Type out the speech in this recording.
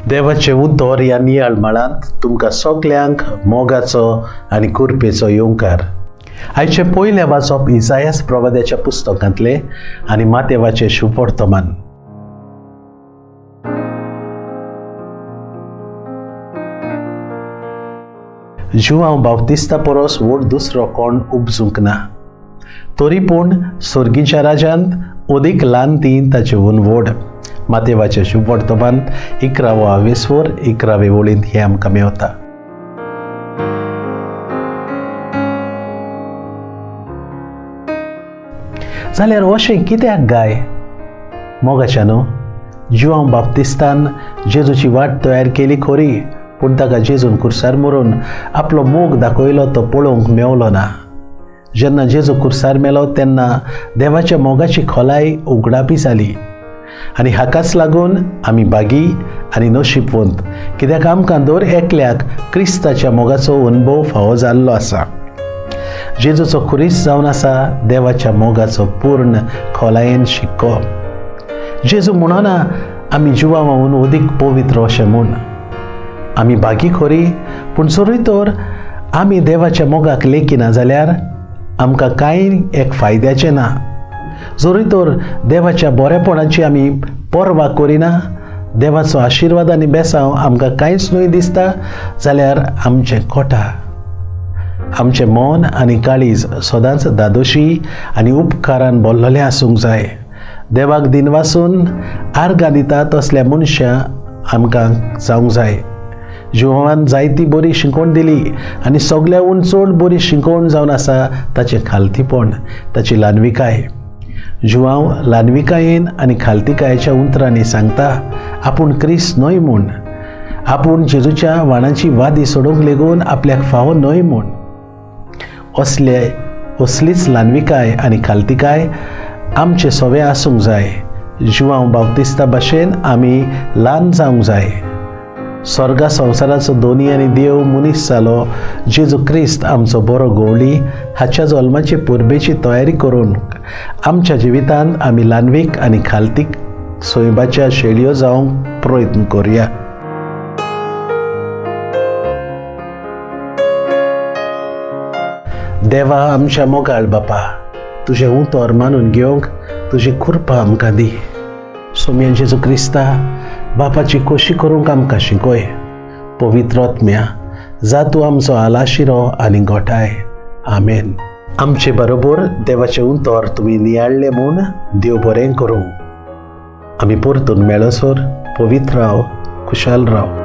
देवाचे उतर ह्या नियाळ माळांत तुमकां सगल्यांक मोगाचो आनी कुरपेचो येवकार। आयचे पयले वाचप इसायास प्रवाद्याच्या पुस्तकांतले आनी मातेवाचे शुभ वर्तमान। जुआंव बाप्तिस्ता परस व्हड दुसरो कोण उपजूंक ना, तरी पूण सर्गीच्या राजांत ओदीक ल्हान ती ताचे हून व्हड। मातेवाचे शुभ वर्तमान 11 वळींत हे आमकां मेवता। जाल्यार अशें कित्याक गाय? मोगाच्या न्हू, जुआंव बाप्तिस्तान जेजूची वाट तयार केली खरी, पूण ताका जेजून कुर्सार मरून आपलो मोग दाखयलो तो पळोवंक मेवलो ना। जेन्ना जेजू कुर्सार मेलो तेन्ना देवाच्या मोगाची खोलाय उगडापी जाली आनी हाकाच लागून आमी बागी आनी नशीबवंत, कित्याक आमकां दर एकल्याक क्रिस्ताच्या मोगाचो अनुभव फावो जाल्लो आसा। जेजूचो खुरीस जावन आसा देवाच्या मोगाचो पूर्ण खोलायेन शिक्को। जेजू म्हणना आमी जुआंवाहून अदीक पवित्र अशें म्हूण। आमी बागी खरी, पूण जरी तर आमी देवाच्या मोगाक लेखिना जाल्यार आमकां कांय एक फायद्याचें ना। जरी तर देवाच्या बरेपणाची आमी पर्वा करिना, देवाचो आशिर्वाद आनी बेसांव आमकां कांयच न्हय दिसता, जाल्यार आमचें खोटा। आमचें मन आनी काळीज सदांच दादोशी आनी उपकारान भरलेलें आसूंक जाय। देवाक दिनवासून आर्गां दिता तसल्या मनशां आमकां जावंक जाय। जुआंवान जायती बरी शिकवण दिली आनी सगळ्याहून चड बरी शिकवण जावन आसा ताचें खालतीपण, ताची ल्हानविकाय। जुआंव ल्हानविकायेन आनी खालतिकायेच्या उतरांनी सांगता आपूण क्रिस्त न्हय म्हूण, आपूण जेजूच्या वाणाची वादी सोडूंक लेगून आपल्याक फावो न्हय म्हूण। असलीच ल्हानविकाय आनी खालतिकाय आमचे सवे आसूंक जाय। जुआंव बाप्तिस्ता भाशेन आमी ल्हान जावंक जाय। स्वर्गा संवसाराचो दोनी आनी देव मनीस जालो जेजू क्रिस्त आमचो बरो गवळी, हाच्या जल्माचे पुर्बेची तयारी करून आमच्या जिवितांत आमी ल्हानवीक आनी खालतीक सोयबाच्या शेळयो जावंक प्रयत्न करुया। देवा आमच्या मोगाळ बापा, तुजें उतर मानून घेवंक तुजी कृपा आमकां दी। सोम्या जेजू क्रिस्ता, बापाची खोशी करूंक आमकां शिकय। पवित्र आत्म्या, जा तूं आमचो आलाशिरो आनी घोटाय। आमेन। आमचे बरोबर देवाचें उतर तुमी नियाळ्ळें म्हूण देव बरें करूं। आमी परतून मेळसर पवित्र राव, खुशाल राव।